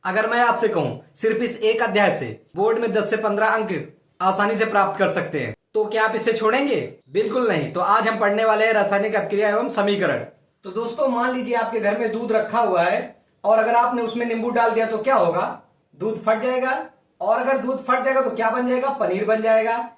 अगर मैं आपसे कहूं सिर्फ इस एक अध्याय से बोर्ड में 10 से 15 अंक आसानी से प्राप्त कर सकते हैं, तो क्या आप इसे छोड़ेंगे? बिल्कुल नहीं। तो आज हम पढ़ने वाले हैं रासायनिक अपक्रिया एवं समीकरण। तो दोस्तों मान लीजिए आपके घर में दूध रखा हुआ है और अगर आपने उसमें नींबू डाल दिया तो क्या होगा? दूध फट जाएगा। और अगर दूध फट जाएगा तो क्या बन जाएगा? पनीर बन जाएगा।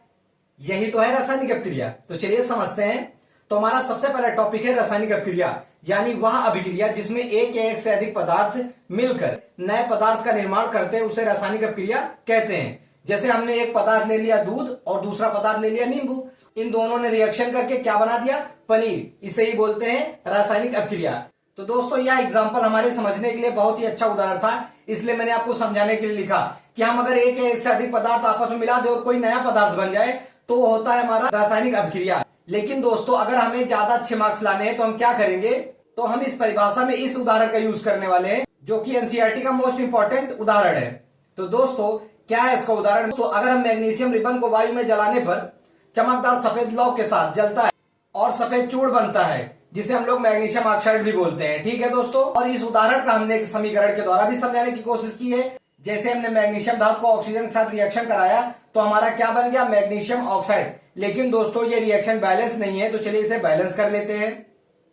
यही तो है रासायनिक अपक्रिया। तो चलिए समझते हैं। तो हमारा सबसे पहला टॉपिक है रासायनिक अपक्रिया, यानी वह अभिक्रिया जिसमें एक या एक से अधिक पदार्थ मिलकर नए पदार्थ का निर्माण करते हैं, उसे रासायनिक अपक्रिया कहते हैं। जैसे हमने एक पदार्थ ले लिया दूध और दूसरा पदार्थ ले लिया नींबू, इन दोनों ने रिएक्शन करके क्या बना दिया? पनीर। इसे ही बोलते हैं रासायनिक अपक्रिया। तो दोस्तों यह एग्जाम्पल हमारे समझने के लिए बहुत ही अच्छा उदाहरण था, इसलिए मैंने आपको समझाने के लिए लिखा कि हम अगर एक या एक से अधिक पदार्थ आपस में मिला दे और कोई नया पदार्थ बन जाए तो वो होता है हमारा रासायनिक अपक्रिया। लेकिन दोस्तों अगर हमें ज्यादा अच्छे मार्क्स लाने हैं तो हम क्या करेंगे? तो हम इस परिभाषा में इस उदाहरण का यूज करने वाले हैं, जो कि एनसीईआरटी का मोस्ट इंपॉर्टेंट उदाहरण है। तो दोस्तों क्या है इसका उदाहरण? तो अगर हम मैग्नीशियम रिबन को वायु में जलाने पर चमकदार सफेद लौ के साथ जलता है और सफेद चूड़ बनता है, जिसे हम लोग मैग्नीशियम ऑक्साइड भी बोलते हैं। ठीक है दोस्तों, और इस उदाहरण का हमने एक समीकरण के द्वारा भी समझाने की कोशिश की है। जैसे हमने मैग्नीशियम धातु को ऑक्सीजन के साथ रिएक्शन कराया तो हमारा क्या बन गया? Magnesium oxide. लेकिन दोस्तों ये रिएक्शन बैलेंस नहीं है, तो चलिए इसे बैलेंस कर लेते हैं।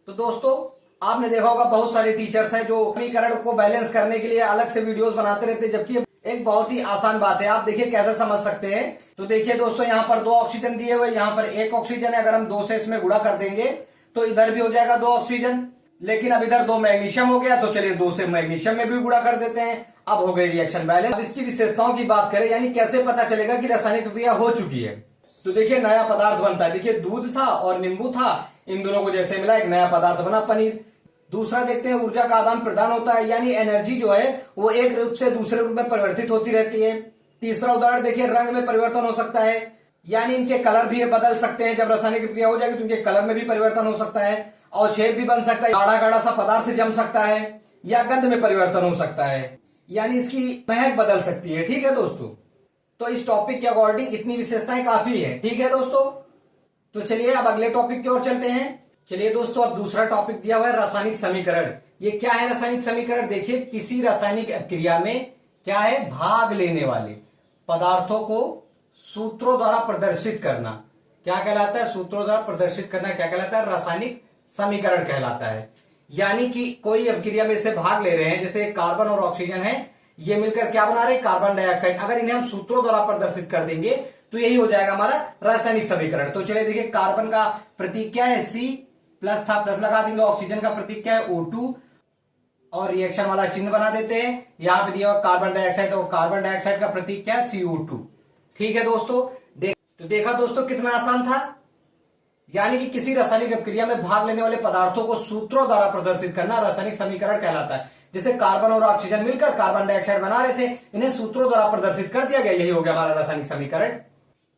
तो दोस्तों आपने देखा होगा बहुत सारे टीचर्स हैं जो समीकरण को बैलेंस करने के लिए अलग से वीडियोस बनाते रहते हैं, जबकि एक बहुत ही आसान बात है। आप देखिए कैसे समझ सकते हैं। तो देखिए दोस्तों यहाँ पर 2 ऑक्सीजन दिए हुए, यहाँ पर 1 ऑक्सीजन है। अगर हम 2 से इसमें गुणा कर देंगे तो इधर भी हो जाएगा 2 ऑक्सीजन। लेकिन अब इधर 2 मैग्नीशियम हो गया, तो चलिए 2 से मैग्नीशियम में भी गुणा कर देते हैं। अब हो गई रिएक्शन बैलेंस। अब इसकी विशेषताओं की बात करें, यानी कैसे पता चलेगा कि रासायनिक प्रक्रिया हो चुकी है। तो देखिए नया पदार्थ बनता है। देखिए दूध था और नींबू था, इन दोनों को जैसे मिला एक नया पदार्थ बना पनीर। दूसरा देखते हैं ऊर्जा का आदान प्रदान होता है, यानी एनर्जी जो है वो एक रूप से दूसरे रूप में परिवर्तित होती रहती है। तीसरा उदाहरण देखिए रंग में परिवर्तन हो सकता है, यानी इनके कलर भी बदल सकते हैं। जब रासायनिक प्रक्रिया हो जाएगी तो इनके कलर में भी परिवर्तन हो सकता है। और छेद भी बन सकता है, गाढ़ा गाढ़ा सा पदार्थ जम सकता है, या गंध में परिवर्तन हो सकता है, यानी इसकी महक बदल सकती है। ठीक है दोस्तों, तो इस टॉपिक के अकॉर्डिंग इतनी विशेषताएं काफी है। ठीक है दोस्तों, तो चलिए अब अगले टॉपिक की ओर चलते हैं। चलिए दोस्तों अब दूसरा टॉपिक दिया हुआ है रासायनिक समीकरण। ये क्या है रासायनिक समीकरण? देखिए किसी रासायनिक अपक्रिया में क्या है? भाग लेने वाले पदार्थों को सूत्रों द्वारा प्रदर्शित करना क्या कहलाता है? सूत्रों द्वारा प्रदर्शित करना क्या कहलाता है? रासायनिक समीकरण कहलाता है। यानी कि कोई अपक्रिया में से भाग ले रहे हैं, जैसे कार्बन और ऑक्सीजन है, ये मिलकर क्या बना रहे? Carbon dioxide. अगर इन्हें हम सूत्रों द्वारा प्रदर्शित कर देंगे तो यही हो जाएगा हमारा रासायनिक समीकरण। तो चलिए देखिए कार्बन का प्रतीक क्या है? C प्लस था, प्लस लगा देंगे। ऑक्सीजन का प्रतीक क्या है? O2 और रिएक्शन वाला चिन्ह बना देते हैं। यहां पे दिया हुआ कार्बन डाइऑक्साइड, और कार्बन डाइऑक्साइड का प्रतीक क्या है? CO2। ठीक है दोस्तों, तो देखा दोस्तों कितना आसान था। यानी कि किसी रासायनिक अपक्रिया में भाग लेने वाले पदार्थों को सूत्रों द्वारा प्रदर्शित करना रासायनिक समीकरण कहलाता है। जैसे कार्बन और ऑक्सीजन मिलकर कार्बन डाइऑक्साइड बना रहे थे, इन्हें सूत्रों द्वारा प्रदर्शित कर दिया गया, यही हो गया हमारा रासायनिक समीकरण।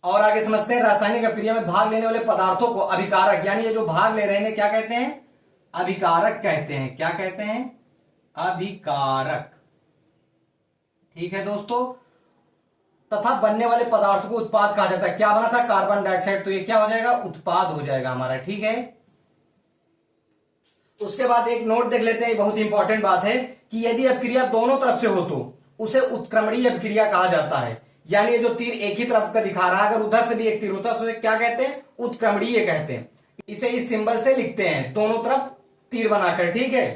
और आगे समझते हैं रासायनिक अपक्रिया में भाग लेने वाले पदार्थों को अभिकारक, यानी ये जो भाग ले रहे हैं क्या कहते हैं? अभिकारक कहते हैं। क्या कहते हैं? अभिकारक। ठीक है दोस्तों, तथा बनने वाले पदार्थ को उत्पाद कहा जाता है। क्या बना था? कार्बन डाइऑक्साइड, तो ये क्या हो जाएगा? उत्पाद हो जाएगा हमारा। ठीक है, उसके बाद एक नोट देख लेते हैं, बहुत ही इंपॉर्टेंट बात है कि यदि अपक्रिया दोनों तरफ से हो तो उसे उत्क्रमणीय अपक्रिया कहा जाता है। यानी ये जो तीर एक ही तरफ का दिखा रहा है, अगर उधर से भी एक तीर होता है तो उसे क्या कहते हैं? उत्क्रमणीय कहते हैं। इसे इस सिंबल से लिखते हैं, दोनों तरफ तीर बनाकर। ठीक है,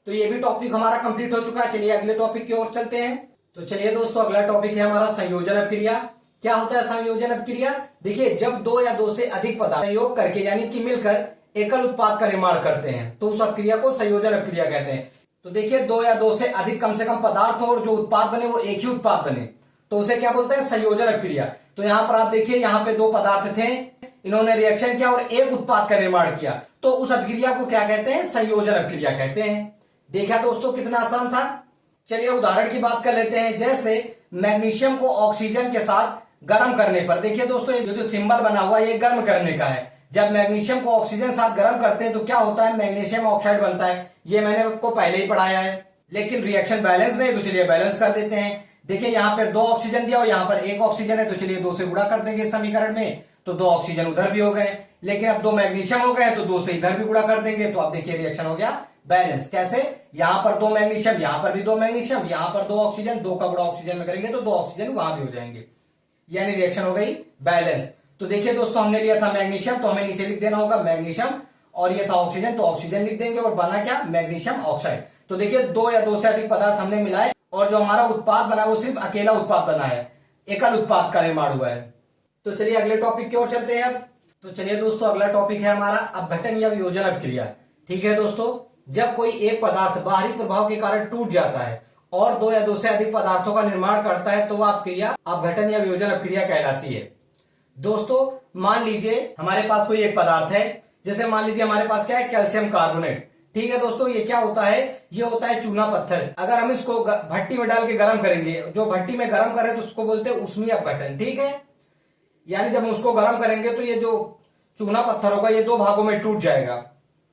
तो ये भी टॉपिक हमारा कंप्लीट हो चुका है। चलिए अगले टॉपिक की ओर चलते हैं। तो चलिए दोस्तों अगला टॉपिक है हमारा संयोजन अपक्रिया। क्या होता है संयोजन अपक्रिया? देखिए जब 2 या 2 से अधिक पदार्थ संयोग करके यानी कि मिलकर एकल उत्पाद का निर्माण करते हैं तो उस अपक्रिया को संयोजन अपक्रिया कहते हैं। तो देखिए 2 या 2 से अधिक कम से कम पदार्थ हो और जो उत्पाद बने वो एक ही उत्पाद बने तो उसे क्या बोलते हैं? संयोजन अपक्रिया। तो यहां पर आप देखिए यहाँ पे 2 पदार्थ थे, इन्होंने रिएक्शन किया और एक उत्पाद का निर्माण किया, तो उस अपक्रिया को क्या कहते हैं? संयोजन अपक्रिया कहते हैं। देखा दोस्तों कितना आसान था। चलिए उदाहरण की बात कर लेते हैं। जैसे मैग्नीशियम को ऑक्सीजन के साथ गर्म करने पर, देखिए दोस्तों ये जो सिंबल बना हुआ है ये गर्म करने का है। जब मैग्नीशियम को ऑक्सीजन साथ गर्म करते हैं तो क्या होता है? मैग्नीशियम ऑक्साइड बनता है। ये मैंने आपको पहले ही पढ़ाया है। लेकिन रिएक्शन बैलेंस नहीं, तो चलिए बैलेंस कर देते हैं। देखिए यहाँ पर 2 ऑक्सीजन दिया और यहाँ पर 1 ऑक्सीजन है, तो चलिए 2 से गुणा कर देंगे समीकरण में, तो 2 ऑक्सीजन उधर भी हो गए। लेकिन अब 2 मैग्नीशियम हो गए तो 2 से इधर भी गुणा कर देंगे, तो अब देखिए रिएक्शन हो गया बैलेंस। कैसे? यहाँ पर 2 मैग्नीशियम, यहाँ पर भी 2 मैग्नीशियम, यहाँ पर 2 ऑक्सीजन, 2 का गुणा ऑक्सीजन में करेंगे तो 2 ऑक्सीजन वहां भी हो जाएंगे, यानी रिएक्शन हो गई बैलेंस। तो देखिए दोस्तों, हमने लिया था मैग्नीशियम, तो हमें नीचे लिख देना होगा मैग्नीशियम, और ये था ऑक्सीजन तो ऑक्सीजन लिख देंगे, और बना क्या? Magnesium oxide. तो देखिए 2 या 2 से अधिक पदार्थ हमने मिलाए, और जो हमारा उत्पाद बना वो सिर्फ अकेला उत्पाद बना है, एकल उत्पाद का निर्माण हुआ है। तो चलिए अगले टॉपिक की ओर चलते हैं अब। तो चलिए दोस्तों, अगला टॉपिक है हमारा अपघटन या वियोजन अपक्रिया। ठीक है दोस्तों, जब कोई एक पदार्थ बाहरी प्रभाव के कारण टूट जाता है और 2 या 2 से अधिक पदार्थों का निर्माण करता है तो वह अपक्रिया अपघटन या वियोजन अपक्रिया कहलाती है। दोस्तों मान लीजिए हमारे पास कोई एक पदार्थ है, जैसे मान लीजिए हमारे पास क्या है? Calcium carbonate. ठीक है दोस्तों, ये क्या होता है? ये होता है चूना पत्थर। अगर हम इसको भट्टी में डाल के गर्म करेंगे, जो भट्टी में गर्म करें तो उसको बोलते हैं ऊष्मीय अपघटन। ठीक है, यानी जब हम उसको गर्म करेंगे तो ये जो चूना पत्थर होगा ये 2 भागों में टूट जाएगा,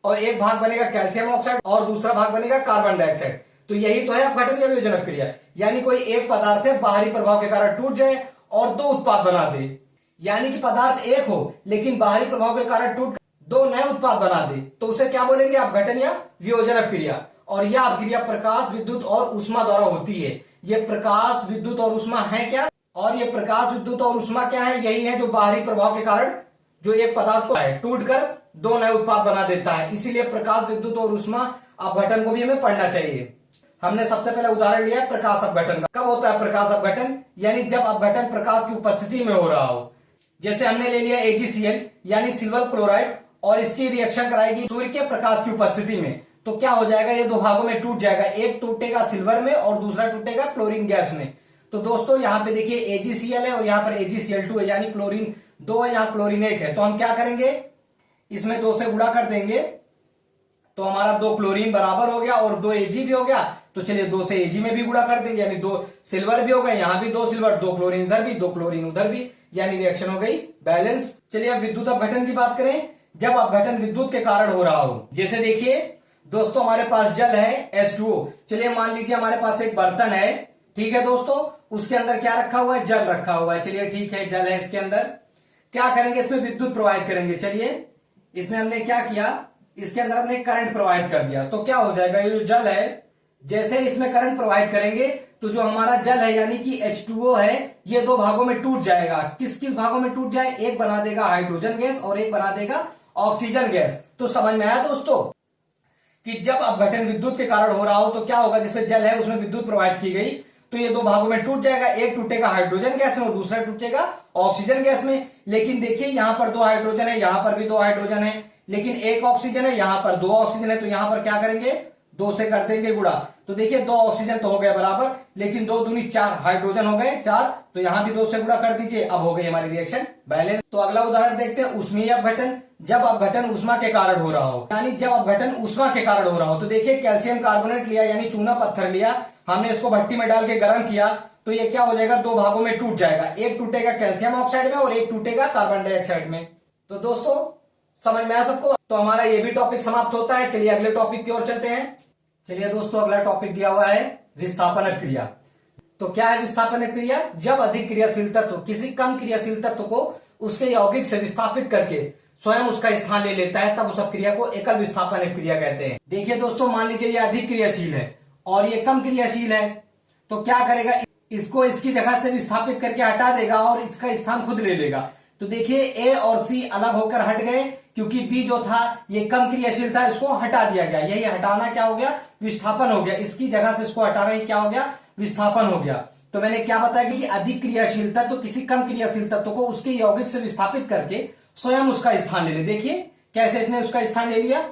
और एक भाग बनेगा कैल्शियम ऑक्साइड और दूसरा भाग बनेगा कार्बन डाइऑक्साइड। तो यही तो है अपघटन या वियोजन अपक्रिया, यानी कोई एक पदार्थ है बाहरी प्रभाव के कारण टूट जाए और 2 उत्पाद बना दे, यानी कि पदार्थ एक हो लेकिन बाहरी प्रभाव के कारण टूट 2 नए उत्पाद बना दे, तो उसे क्या बोलेंगे? अपघटन या वियोजन अपक्रिया। और यह अपक्रिया प्रकाश, विद्युत और ऊष्मा द्वारा होती है। ये प्रकाश, विद्युत और ऊष्मा है क्या? और ये प्रकाश, विद्युत और ऊष्मा क्या है? यही है जो बाहरी प्रभाव के कारण जो एक पदार्थ को टूटकर 2 नए उत्पाद बना देता है। इसीलिए प्रकाश, विद्युत और ऊष्मा अपघटन को भी हमें पढ़ना चाहिए। हमने सबसे पहले उदाहरण लिया है प्रकाश अपघटन का। कब होता है प्रकाश अपघटन? यानी जब अपघटन प्रकाश की उपस्थिति में हो रहा हो। जैसे हमने ले लिया AgCl यानी सिल्वर क्लोराइड, और इसकी रिएक्शन कराएगी सूर्य के प्रकाश की उपस्थिति में, तो क्या हो जाएगा? ये 2 भागों में टूट जाएगा, एक टूटेगा सिल्वर में और दूसरा टूटेगा क्लोरीन गैस में। तो दोस्तों यहाँ पे देखिए AgCl है और यहाँ पर AgCl2 है, यानी क्लोरीन 2 है, यहाँ क्लोरीन 1 है। तो हम क्या करेंगे? इसमें 2 से गुणा कर देंगे तो हमारा 2 क्लोरीन बराबर हो गया और 2 Ag भी हो गया। तो चलिए 2 से Ag में भी गुणा कर देंगे, यानी 2 सिल्वर भी हो गए, यहाँ भी 2 सिल्वर, 2 क्लोरीन इधर भी, 2 क्लोरीन उधर भी, यानी रिएक्शन हो गई बैलेंस। चलिए अब विद्युत अपघटन की बात करें। जब अपघटन विद्युत के कारण हो रहा हो, जैसे देखिए दोस्तों हमारे पास जल है H2O। चलिए मान लीजिए हमारे पास एक बर्तन है, ठीक है दोस्तों, उसके अंदर क्या रखा हुआ है? जल रखा हुआ है। चलिए ठीक है, जल है, इसके अंदर क्या करेंगे? इसमें विद्युत प्रवाहित करेंगे। चलिए इसमें हमने क्या किया? इसके अंदर हमने करंट प्रवाहित कर दिया, तो क्या हो जाएगा? ये जो जल है, जैसे इसमें करंट प्रवाहित करेंगे तो जो हमारा जल है यानी कि H2O है, ये 2 भागों में टूट जाएगा। किस किस भागों में टूट जाए? एक बना देगा हाइड्रोजन गैस और एक बना देगा ऑक्सीजन गैस। तो समझ में आया दोस्तों कि जब अपघटन विद्युत के कारण हो रहा हो तो क्या होगा? जैसे जल है उसमें विद्युत प्रवाहित की गई तो ये 2 भागों में टूट जाएगा, एक टूटेगा हाइड्रोजन गैस में और दूसरा टूटेगा ऑक्सीजन गैस में। लेकिन देखिए यहाँ पर 2 हाइड्रोजन है, यहाँ पर भी 2 हाइड्रोजन है, लेकिन एक ऑक्सीजन है, यहाँ पर 2 ऑक्सीजन है। तो यहाँ पर क्या करेंगे? 2 से कर देंगे गुणा, तो देखिए 2 ऑक्सीजन तो हो गया बराबर, लेकिन 2 दूनी 4 हाइड्रोजन हो गए 4, तो यहां भी 2 से गुणा कर दीजिए, अब हो गई हमारी रिएक्शन बैलेंस। तो अगला उदाहरण देखते हैं ऊष्मीय अपघटन। जब अपघटन ऊष्मा के कारण हो रहा हो, यानी जब अपघटन ऊष्मा के कारण हो रहा हो, तो देखिए कैल्शियम कार्बोनेट लिया यानी चूना पत्थर लिया, हमने इसको भट्टी में डाल के गर्म किया, तो ये क्या हो जाएगा? 2 भागों में टूट जाएगा, एक टूटेगा कैल्शियम ऑक्साइड में और एक टूटेगा कार्बन डाइऑक्साइड में। तो दोस्तों समझ में आया सबको? तो हमारा ये भी टॉपिक समाप्त होता है। चलिए अगले टॉपिक की ओर चलते हैं। चलिए दोस्तों अगला टॉपिक दिया हुआ है विस्थापन अपक्रिया। तो क्या है विस्थापन अपक्रिया? जब अधिक क्रियाशील तत्व किसी कम क्रियाशील तत्व को उसके यौगिक से विस्थापित करके स्वयं उसका स्थान ले लेता है, तब उस अपक्रिया को एकल विस्थापन अपक्रिया कहते हैं। देखिए दोस्तों, मान लीजिए ये अधिक क्रियाशील है और ये कम क्रियाशील है, तो क्या करेगा? इसको इसकी जगह से विस्थापित करके हटा देगा और इसका स्थान खुद ले लेगा। तो देखिए ए और सी अलग होकर हट गए, क्योंकि बी जो था ये कम क्रियाशील था, इसको हटा दिया गया। यही हटाना क्या हो गया? विस्थापन हो गया। इसकी जगह से इसको हटाना ही क्या हो गया? विस्थापन हो गया। तो मैंने क्या बताया कि अधिक क्रियाशील तत्व तो किसी कम क्रियाशील तत्व को उसके यौगिक से विस्थापित करके स्वयं उसका स्थान ले ले। देखिए कैसे इसने उसका स्थान ले लिया,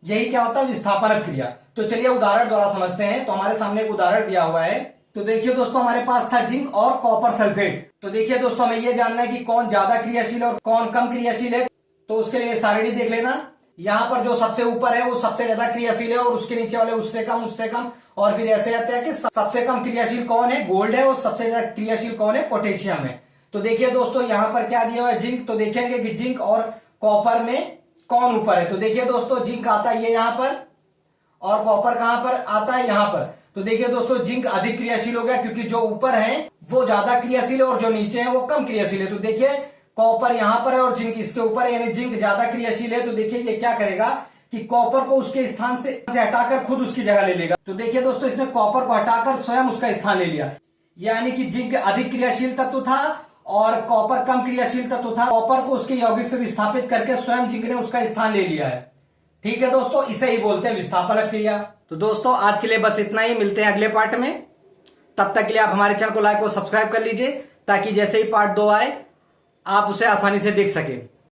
यही क्या होता है? विस्थापन अपक्रिया। तो चलिए उदाहरण द्वारा समझते हैं। तो हमारे सामने एक उदाहरण दिया हुआ है। तो देखिए दोस्तों, हमारे पास था जिंक और कॉपर सल्फेट। तो देखिए दोस्तों, हमें यह जानना है कि कौन ज्यादा क्रियाशील और कौन कम क्रियाशील है। तो उसके लिए सारणी देख लेना। यहाँ पर जो सबसे ऊपर है वो सबसे ज्यादा क्रियाशील है और उसके नीचे वाले उससे कम, और फिर ऐसे आता है कि सबसे कम क्रियाशील कौन है? गोल्ड है, और सबसे ज्यादा क्रियाशील कौन है? पोटेशियम है। तो देखिए दोस्तों, यहाँ पर क्या दिया हुआ है? जिंक। तो देखेंगे कि जिंक और कॉपर में कौन ऊपर है। तो देखिए दोस्तों, जिंक आता है ये यहाँ पर, और कॉपर कहां पर आता है? यहाँ पर। तो देखिए दोस्तों, जिंक अधिक क्रियाशील हो गया, क्योंकि जो ऊपर है वो ज्यादा क्रियाशील है और जो नीचे है वो कम क्रियाशील है। तो देखिए कॉपर यहां पर है और जिंक इसके ऊपर है, यानी जिंक ज्यादा क्रियाशील है। तो देखिए ये क्या करेगा कि कॉपर को उसके स्थान से हटाकर खुद उसकी जगह ले लेगा। तो देखिए दोस्तों, इसने कॉपर को हटाकर स्वयं उसका स्थान ले लिया, यानी कि जिंक अधिक क्रियाशील तत्व था और कॉपर कम क्रियाशील तत्व था। कॉपर को उसके यौगिक से विस्थापित करके स्वयं जिंक ने उसका स्थान ले लिया है। ठीक है दोस्तों, इसे ही बोलते हैं विस्थापन क्रिया। तो दोस्तों आज के लिए बस इतना ही, मिलते हैं अगले पार्ट में। तब तक के लिए आप हमारे चैनल को लाइक और सब्सक्राइब कर लीजिए, ताकि जैसे ही पार्ट 2 आए आप उसे आसानी से देख सके।